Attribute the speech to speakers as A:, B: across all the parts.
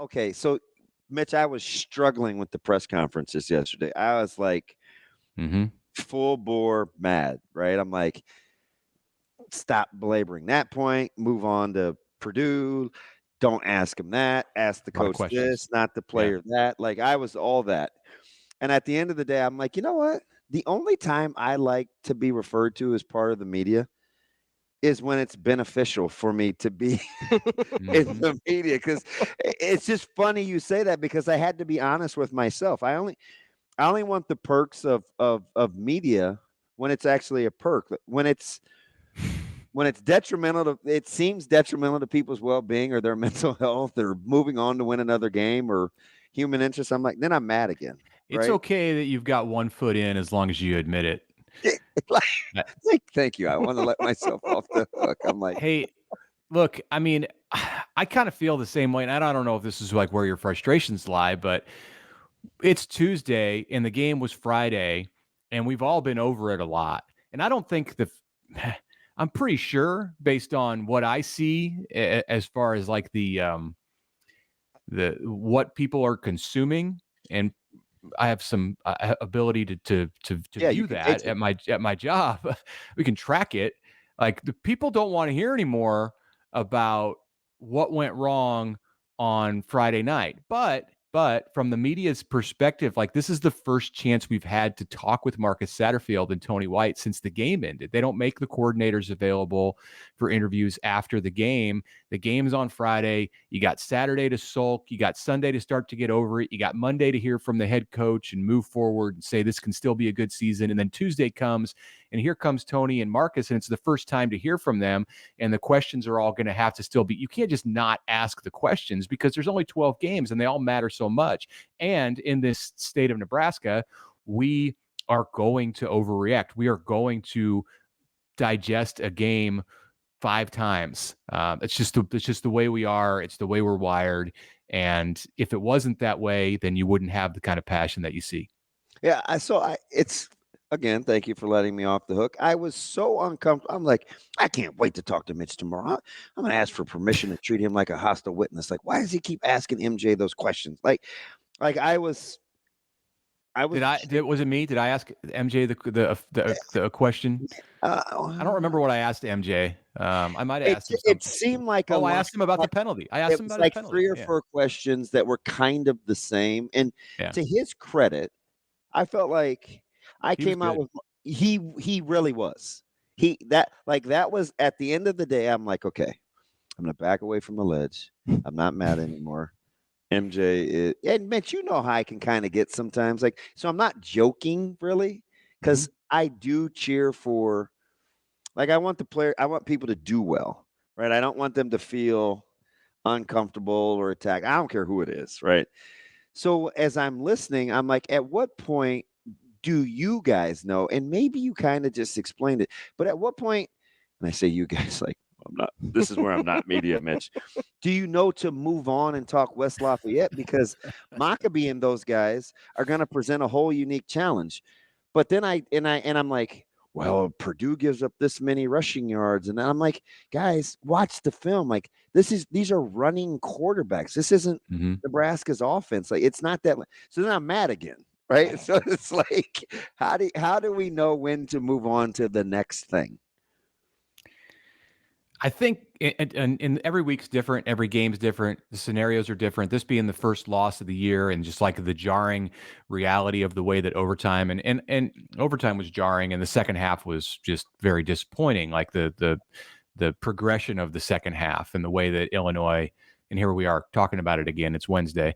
A: okay. So, Mitch, I was struggling with the press conferences yesterday. I was like full bore mad, right? I'm like, stop belaboring that point, move on to Purdue. Don't ask him that. Ask the coach this, not the player that. Like, I was all that. And at the end of the day, I'm like, you know what? The only time I like to be referred to as part of the media is when it's beneficial for me to be in the media. Because it's just funny you say that, because I had to be honest with myself. I only want the perks of media when it's actually a perk. When it's detrimental to, it seems detrimental to people's well-being or their mental health or moving on to win another game or human interest. I'm like, then I'm mad again.
B: It's
A: right?
B: okay that you've got 1 foot in as long as you admit it.
A: Thank you. I want to let myself off the hook. I'm like,
B: hey, look, I mean, I kind of feel the same way. And I don't know if this is like where your frustrations lie, but it's Tuesday and the game was Friday and we've all been over it a lot. And I don't think I'm pretty sure based on what I see as far as like the what people are consuming, and I have some ability to view that at my job. We can track it. Like, the people don't want to hear anymore about what went wrong on Friday night. But from the media's perspective, like, this is the first chance we've had to talk with Marcus Satterfield and Tony White since the game ended. They don't make the coordinators available for interviews after the game. The game's on Friday. You got Saturday to sulk. You got Sunday to start to get over it. You got Monday to hear from the head coach and move forward and say this can still be a good season. And then Tuesday comes, and here comes Tony and Marcus, and it's the first time to hear from them. And the questions are all going to have to still be, you can't just not ask the questions because there's only 12 games and they all matter so much. And in this state of Nebraska, we are going to overreact. We are going to digest a game 5 times. It's just the way we are. It's the way we're wired. And if it wasn't that way, then you wouldn't have the kind of passion that you see.
A: Yeah. Again, thank you for letting me off the hook. I was so uncomfortable. I'm like, I can't wait to talk to Mitch tomorrow. I'm going to ask for permission to treat him like a hostile witness. Like, why does he keep asking MJ those questions? Like I was. Was
B: it me? Did I ask MJ the question? I don't remember what I asked MJ. I might have asked him something.
A: It seemed like
B: I asked him about the penalty. I asked him about
A: like
B: the penalty.
A: 3 or 4 questions that were kind of the same. And to his credit, I felt like I came out with he really was. That was at the end of the day. I'm like, okay, I'm gonna back away from the ledge. I'm not mad anymore. MJ and Mitch, you know how I can kind of get sometimes. Like, so I'm not joking really, because I do cheer for. Like, I want people to do well, right? I don't want them to feel uncomfortable or attacked. I don't care who it is, right? So as I'm listening, I'm like, at what point do you guys know? And maybe you kind of just explained it, but at what point, and I say you guys, like, I'm not, this is where I'm not media, Mitch. Do you know to move on and talk West Lafayette? Because Maccabee and those guys are going to present a whole unique challenge. But then I'm like, well, Purdue gives up this many rushing yards. And then I'm like, guys, watch the film. Like, these are running quarterbacks. This isn't Nebraska's offense. Like, it's not that. So then I'm mad again. Right. So it's like, how do we know when to move on to the next thing?
B: I think and every week's different. Every game's different. The scenarios are different. This being the first loss of the year, and just like the jarring reality of the way that overtime and overtime was jarring, and the second half was just very disappointing. Like the progression of the second half and the way that Illinois, and here we are talking about it again. It's Wednesday.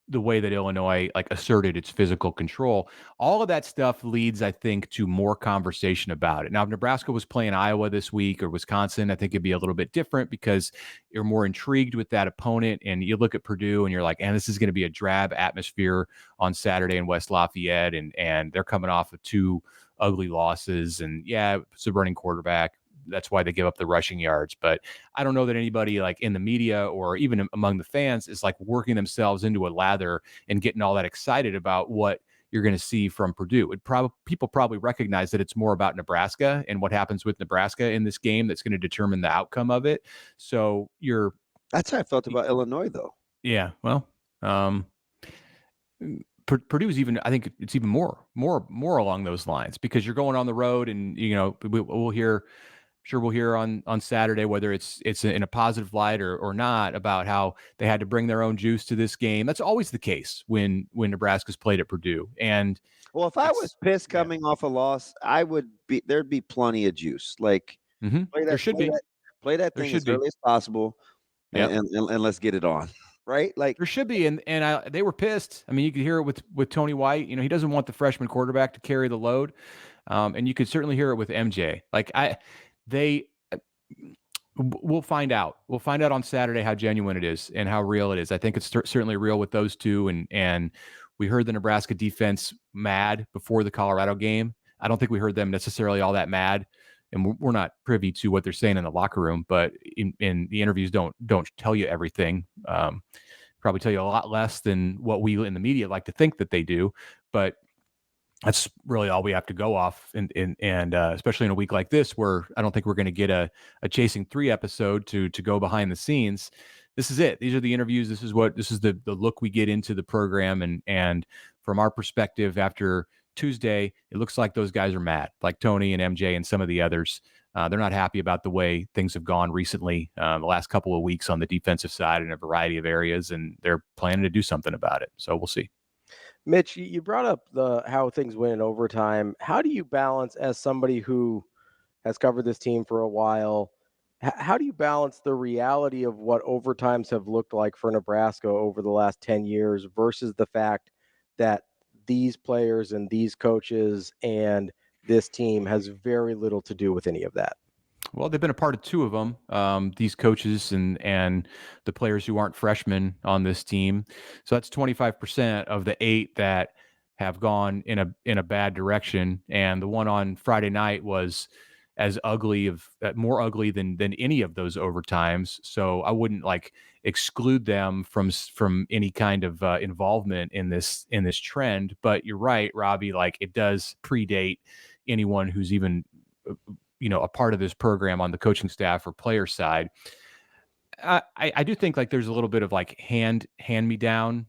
B: The way that Illinois like asserted its physical control, all of that stuff leads, I think, to more conversation about it. Now, if Nebraska was playing Iowa this week or Wisconsin, I think it'd be a little bit different because you're more intrigued with that opponent. And you look at Purdue and you're like, and this is going to be a drab atmosphere on Saturday in West Lafayette. And they're coming off of 2 ugly losses. And yeah, it's a running quarterback. That's why they give up the rushing yards. But I don't know that anybody like in the media or even among the fans is like working themselves into a lather and getting all that excited about what you're going to see from Purdue. People probably recognize that it's more about Nebraska and what happens with Nebraska in this game that's going to determine the outcome of it. So you're
A: That's how I felt about Illinois, though.
B: Yeah, well, Purdue's even, I think it's even more along those lines, because you're going on the road, and we'll hear on Saturday, whether it's in a positive light or not, about how they had to bring their own juice to this game. That's always the case when Nebraska's played at Purdue. And
A: well, if I was pissed coming off a loss, there'd be plenty of juice. Like
B: there should be.
A: Play that thing as early as possible, and let's get it on. Right? Like
B: there should be, and they were pissed. I mean, you could hear it with Tony White. He doesn't want the freshman quarterback to carry the load, and you could certainly hear it with MJ. Like we'll find out. We'll find out on Saturday how genuine it is and how real it is. I think it's certainly real with those two, and we heard the Nebraska defense mad before the Colorado game. I don't think we heard them necessarily all that mad. And we're not privy to what they're saying in the locker room, but in the interviews don't tell you everything. Probably tell you a lot less than what we in the media like to think that they do. But that's really all we have to go off, and especially in a week like this, where I don't think we're going to get a Chasing 3 episode to go behind the scenes. This is it. These are the interviews. This is the look we get into the program, and from our perspective after Tuesday, it looks like those guys are mad, like Tony and MJ and some of the others. They're not happy about the way things have gone recently, the last couple of weeks on the defensive side in a variety of areas, and they're planning to do something about it. So we'll see.
C: Mitch, you brought up how things went in overtime. How do you balance, as somebody who has covered this team for a while, how do you balance the reality of what overtimes have looked like for Nebraska over the last 10 years versus the fact that these players and these coaches and this team has very little to do with any of that?
B: Well, they've been a part of two of them, these coaches and the players who aren't freshmen on this team. So that's 25% of the 8 that have gone in a bad direction. And the one on Friday night was as ugly more ugly than any of those overtimes. So I wouldn't exclude them from any kind of involvement in this trend. But you're right, Ravi. It does predate anyone who's even a part of this program on the coaching staff or player side. I do think there's a little bit of hand me down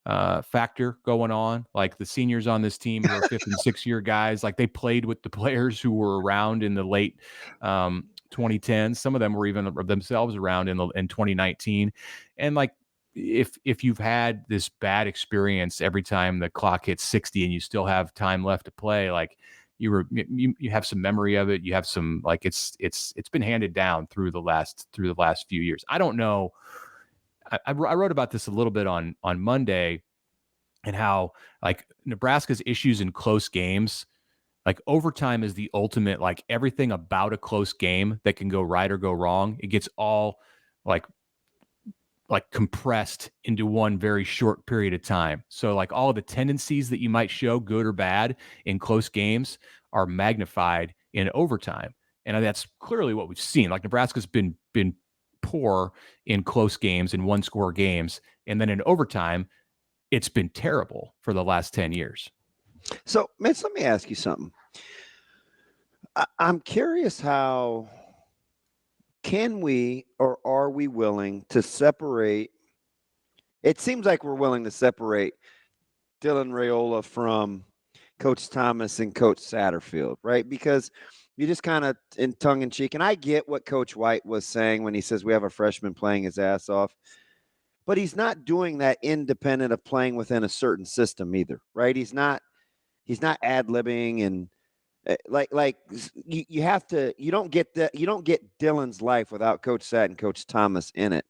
B: factor going on. The seniors on this team who are 5th and 6th year guys, they played with the players who were around in the late 2010s. Some of them were even themselves around in 2019. And if you've had this bad experience every time the clock hits 60 and you still have time left to play, you have some memory of it. You have some it's been handed down through the last few years. I don't know. I wrote about this a little bit on Monday, and how Nebraska's issues in close games, overtime is the ultimate, everything about a close game that can go right or go wrong. It gets all compressed into one very short period of time. So all of the tendencies that you might show, good or bad, in close games are magnified in overtime. And that's clearly what we've seen. Nebraska's been poor in close games, in one-score games, and then in overtime, it's been terrible for the last 10 years.
A: So, Mitch, let me ask you something. I'm curious, how can we, or are we willing to separate? It seems like we're willing to separate Dylan Raiola from Coach Thomas and Coach Satterfield, right? Because you just kind of in tongue in cheek, and I get what Coach White was saying when he says we have a freshman playing his ass off, but he's not doing that independent of playing within a certain system either, right? He's not ad-libbing, and you have to, you don't get Dylan's life without Coach Sat and Coach Thomas in it.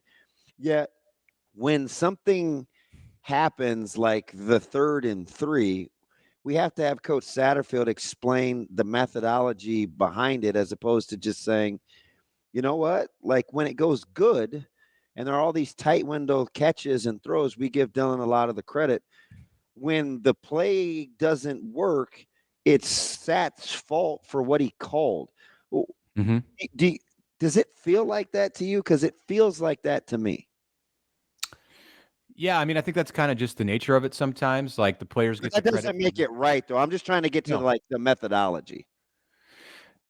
A: Yet when something happens like the 3rd and 3, we have to have Coach Satterfield explain the methodology behind it, as opposed to just saying, you know what, when it goes good and there are all these tight window catches and throws, we give Dylan a lot of the credit. When the play doesn't work, it's Sat's fault for what he called.
B: Mm-hmm.
A: Does it feel like that to you? Because it feels like that to me.
B: Yeah, I mean, I think that's kind of just the nature of it sometimes. The players get
A: that doesn't make it right, though. I'm just trying to get to the methodology.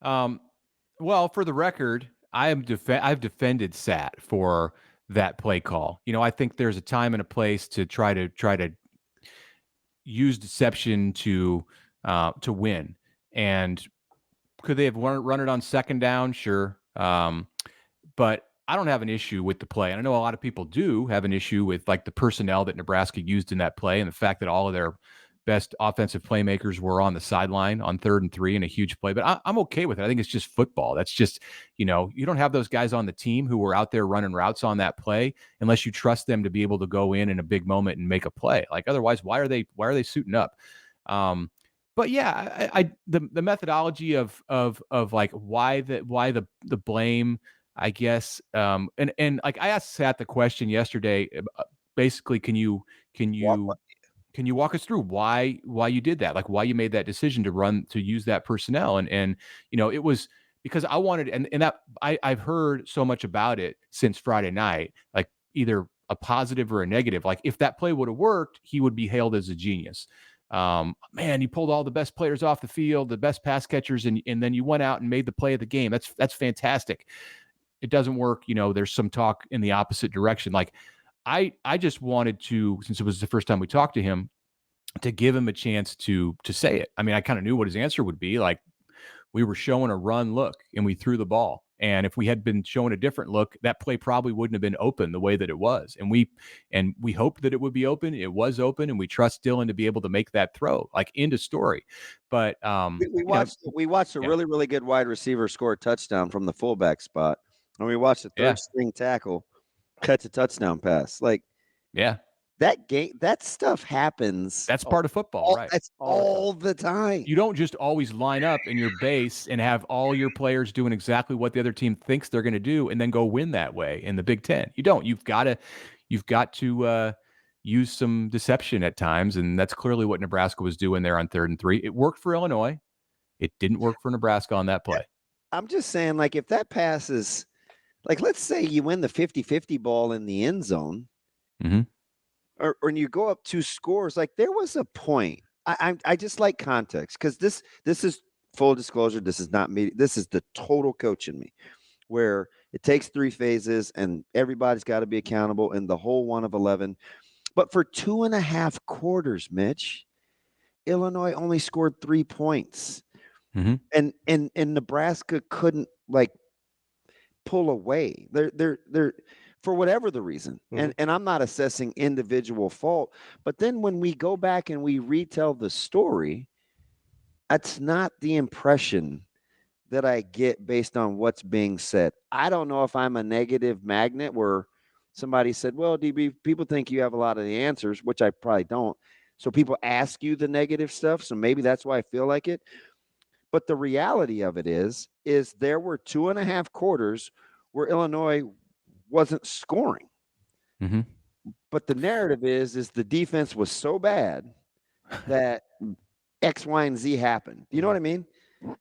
B: Well, for the record, I've defended Sat for that play call. I think there's a time and a place to try to use deception to win. And could they have run it on second down? Sure. But I don't have an issue with the play. And I know a lot of people do have an issue with like the personnel that Nebraska used in that play and the fact that all of their best offensive playmakers were on the sideline on 3rd and 3 in a huge play. But I'm okay with it. I think it's just football. That's just, you don't have those guys on the team who were out there running routes on that play unless you trust them to be able to go in a big moment and make a play. Like otherwise, why are they suiting up? But yeah, the methodology of like why the blame, I guess. And like I asked Sat the question yesterday, basically, can you walk us through why you did that? Like why you made that decision to use that personnel? And it was because I wanted, and that I've heard so much about it since Friday night, like either a positive or a negative. Like if that play would have worked, he would be hailed as a genius. Man, you pulled all the best players off the field, the best pass catchers, and then you went out and made the play of the game. That's fantastic. It doesn't work. There's some talk in the opposite direction. Like I just wanted to, since it was the first time we talked to him, to give him a chance to say it. I mean, I kind of knew what his answer would be. Like we were showing a run look and we threw the ball. And if we had been showing a different look, that play probably wouldn't have been open the way that it was. And we hoped that it would be open. It was open, and we trust Dylan to be able to make that throw. Like end of story. But
A: we watched a really, really good wide receiver score a touchdown from the fullback spot. And we watched a third string tackle catch a touchdown pass. Like,
B: yeah.
A: That stuff happens.
B: That's part of football, right?
A: That's all the time.
B: You don't just always line up in your base and have all your players doing exactly what the other team thinks they're going to do and then go win that way in the Big Ten. You don't. You've got to use some deception at times, and that's clearly what Nebraska was doing there on 3rd and 3. It worked for Illinois. It didn't work for Nebraska on that play.
A: I'm just saying, like, if that pass is, like, let's say you win the 50-50 ball in the end zone.
B: Mm-hmm.
A: Or when you go up 2 scores, like there was a point. I just like context because this is full disclosure. This is not me. This is the total coach in me, where it takes 3 phases and everybody's got to be accountable in the whole 1 of 11. But for 2.5 quarters, Mitch, Illinois only scored 3 points, and Nebraska couldn't like pull away. They're for whatever the reason. And I'm not assessing individual fault, but then when we go back and we retell the story, that's not the impression that I get based on what's being said. I don't know if I'm a negative magnet where somebody said, well, DB, people think you have a lot of the answers, which I probably don't. So people ask you the negative stuff. So maybe that's why I feel like it. But the reality of it is there were 2.5 quarters where Illinois wasn't scoring. But the narrative is the defense was so bad that X, Y, and Z happened. You know what I mean?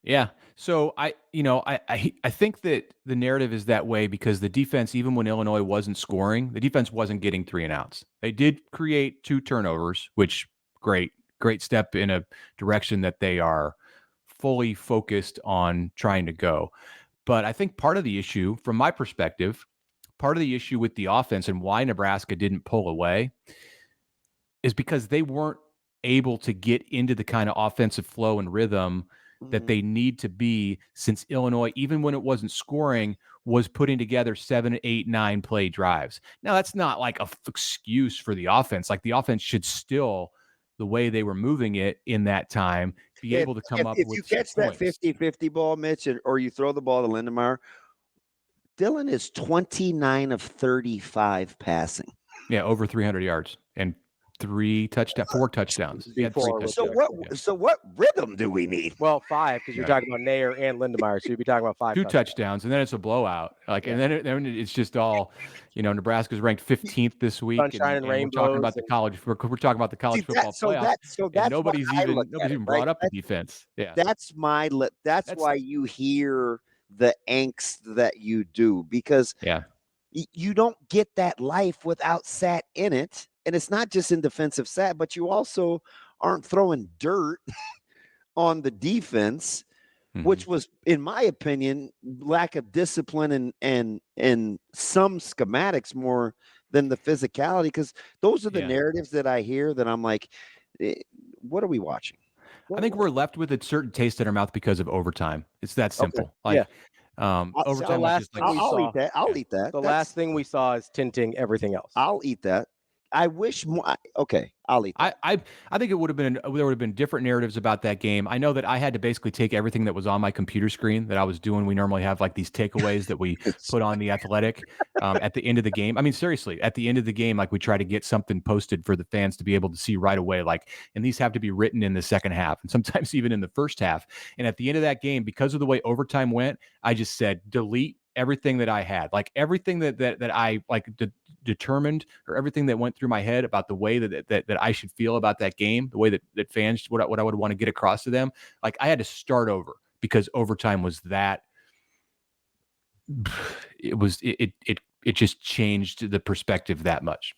B: Yeah. So I think that the narrative is that way because the defense, even when Illinois wasn't scoring, the defense wasn't getting 3 and outs. They did create 2 turnovers, which great step in a direction that they are fully focused on trying to go. But I think part of the issue, from my perspective, part of the issue with the offense and why Nebraska didn't pull away is because they weren't able to get into the kind of offensive flow and rhythm that they need to be, since Illinois, even when it wasn't scoring, was putting together 7, 8, 9 play drives. Now, that's not like an excuse for the offense. Like the offense should still, the way they were moving it in that time, be able to come up with. If
A: you catch that 50-50 ball, Mitch, or you throw the ball to Lindemeyer, Dylan is 29 of 35 passing.
B: Yeah, over 300 yards and 4 touchdowns.
A: So what rhythm do we need?
C: Well, 5 because you're talking about Nair and Lindemeyer, so you'd be talking about 5.
B: 2 touchdowns, and then it's a blowout. Like, and then it's just all, Nebraska's ranked 15th this week.
C: Sunshine and rainbows.
B: We're talking about the college. We're talking about the college football playoff.
A: That's
B: nobody's even brought up the defense. Yeah,
A: that's why you hear the angst that you do, because you don't get that life without Sat in it. And it's not just in defensive Sat, but you also aren't throwing dirt on the defense which was, in my opinion, lack of discipline and some schematics more than the physicality, because those are the narratives that I hear that I'm like, what are we watching?
B: I think we're left with a certain taste in our mouth because of overtime. It's that simple.
C: Okay.
B: Overtime was just like,
A: I'll eat that. I'll eat that.
C: The last thing we saw is tinting everything else.
A: I'll eat that. I wish more. Okay, I'll eat that.
B: I think there would have been different narratives about that game. I know that I had to basically take everything that was on my computer screen that I was doing. We normally have like these takeaways that we put on the Athletic at the end of the game. I mean, seriously, at the end of the game, like we try to get something posted for the fans to be able to see right away. Like, and these have to be written in the second half and sometimes even in the first half. And at the end of that game, because of the way overtime went, I just said, delete everything that I had, like everything that I like determined, or everything that went through my head about the way that I should feel about that game, the way that fans, what I would want to get across to them. Like I had to start over because overtime was that. It just changed the perspective that much.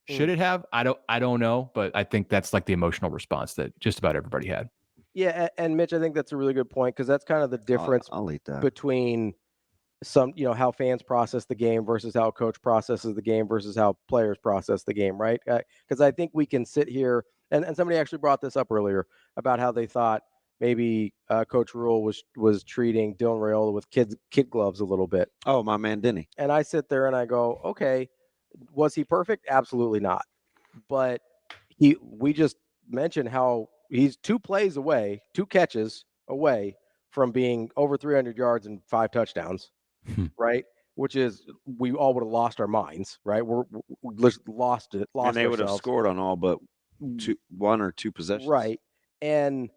B: Should it have? I don't know, but I think that's like the emotional response that just about everybody had.
C: Yeah, and Mitch, I think that's a really good point, because that's kind of the difference
A: I'll eat that.
C: between some, how fans process the game versus how coach processes the game versus how players process the game, right? Because I think we can sit here, and somebody actually brought this up earlier about how they thought maybe Coach Rule was treating Dylan Raiola with kid gloves a little bit.
A: Oh, my man, didn't he?
C: And I sit there and I go, okay, was he perfect? Absolutely not. But we just mentioned how he's 2 plays away, 2 catches away from being over 300 yards and 5 touchdowns. Right, which is, we all would have lost our minds, right? We're lost it,
A: and they would have scored on all but 1 or 2 possessions,
C: right? And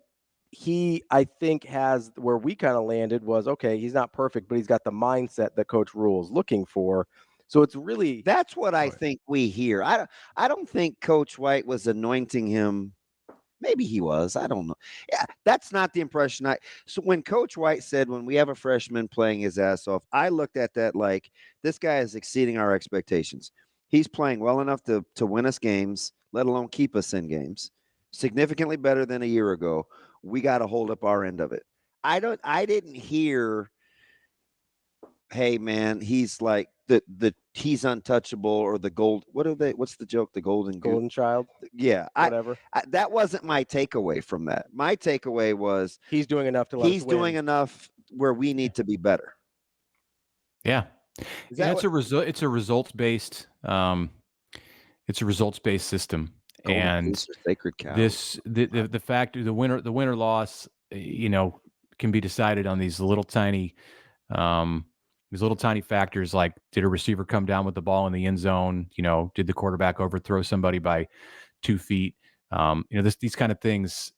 C: he, I think, has, where we kind of landed was, okay, he's not perfect, but he's got the mindset that Coach Rule is looking for. So it's really,
A: that's what I think we hear. I don't think Coach White was anointing him. Maybe he was. I don't know. Yeah, that's not the impression so when Coach White said, when we have a freshman playing his ass off, I looked at that like, this guy is exceeding our expectations. He's playing well enough to win us games, let alone keep us in games. Significantly better than a year ago. We got to hold up our end of it. I didn't hear, hey man, he's like he's untouchable, or the gold. What's the joke? The golden
C: child.
A: Yeah,
C: whatever.
A: That wasn't my takeaway from that. My takeaway was
C: he's doing enough to let us win.
A: He's doing enough where we need to be better.
B: Yeah, it's a results based. It's a results based system, and
A: sacred cow.
B: The fact the winner loss, can be decided on these little tiny. These little tiny factors, like, did a receiver come down with the ball in the end zone? Did the quarterback overthrow somebody by 2 feet? These kind of things,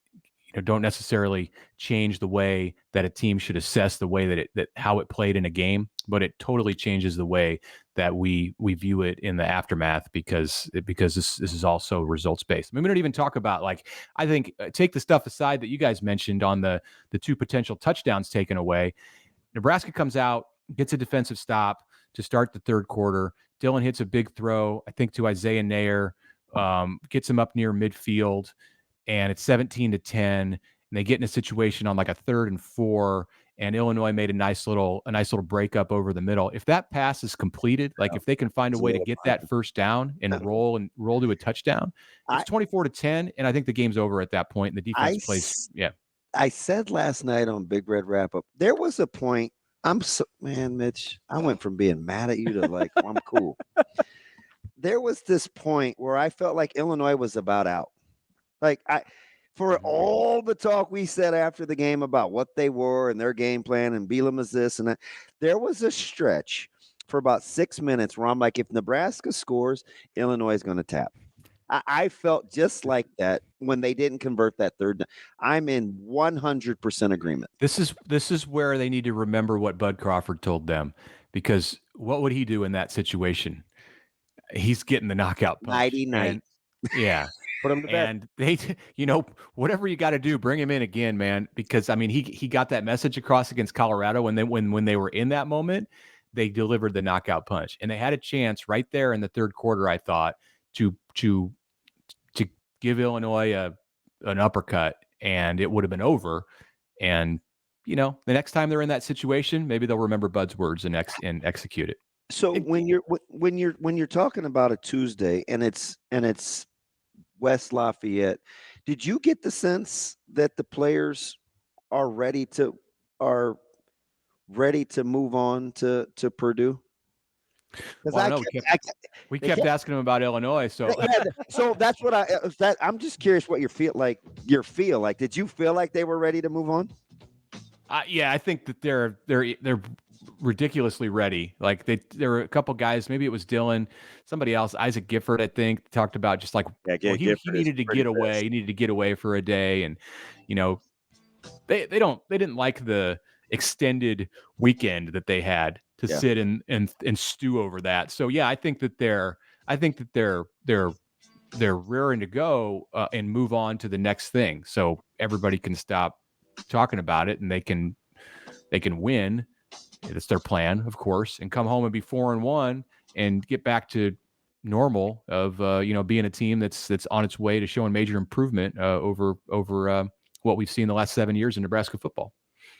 B: don't necessarily change the way that a team should assess the way that how it played in a game, but it totally changes the way that we view it in the aftermath, because this is also results based. I mean, we don't even talk about, like, I think, take the stuff aside that you guys mentioned on the 2 potential touchdowns taken away. Nebraska comes out, gets a defensive stop to start the third quarter. Dylan hits a big throw, I think, to Isaiah Nair, gets him up near midfield, and it's 17-10. And they get in a situation on like a 3rd and 4, and Illinois made a nice little breakup over the middle. If that pass is completed, like if they can find a way to get that first down and roll to a touchdown, it's 24-10, and I think the game's over at that point. And the defense plays. Yeah,
A: I said last night on Big Red Wrap Up, there was a point. Mitch, I went from being mad at you to like, I'm cool. There was this point where I felt like Illinois was about out. Like, for all the talk we said after the game about what they were and their game plan and Bielema is this and that, there was a stretch for about 6 minutes where I'm like, if Nebraska scores, Illinois is going to tap. I felt just like that when they didn't convert that third. I'm in 100% agreement.
B: This is where they need to remember what Bud Crawford told them, because what would he do in that situation? He's getting the knockout punch.
A: Nighty-night.
B: Yeah.
C: Put him to bed.
B: And they, whatever you got to do, bring him in again, man. Because I mean, he got that message across against Colorado, and then when they were in that moment, they delivered the knockout punch, and they had a chance right there in the third quarter, I thought, to give Illinois an uppercut, and it would have been over. And the next time they're in that situation, maybe they'll remember Bud's words and execute it.
A: So when you're talking about a Tuesday and it's West Lafayette, did you get the sense that the players are ready to move on to Purdue?
B: Well, we kept asking them about Illinois, so
A: so that's what I'm just curious what your feel like. Did you feel like they were ready to move on?
B: Yeah, I think that they're ridiculously ready. Like there were a couple guys, maybe it was Dylan, somebody else, Isaac Gifford, I think, talked about just like he needed to get away. He needed to get away for a day, and they didn't like the extended weekend that they had to sit and stew over that. So yeah, I think that they're raring to go and move on to the next thing. So everybody can stop talking about it and they can win. That's their plan, of course, and come home and be 4-1 and get back to normal of being a team that's on its way to showing major improvement over what we've seen the last 7 years in Nebraska football.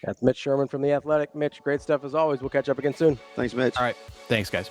C: That's Mitch Sherman from The Athletic. Mitch, great stuff as always. We'll catch up again soon.
A: Thanks, Mitch.
B: All right. Thanks, guys.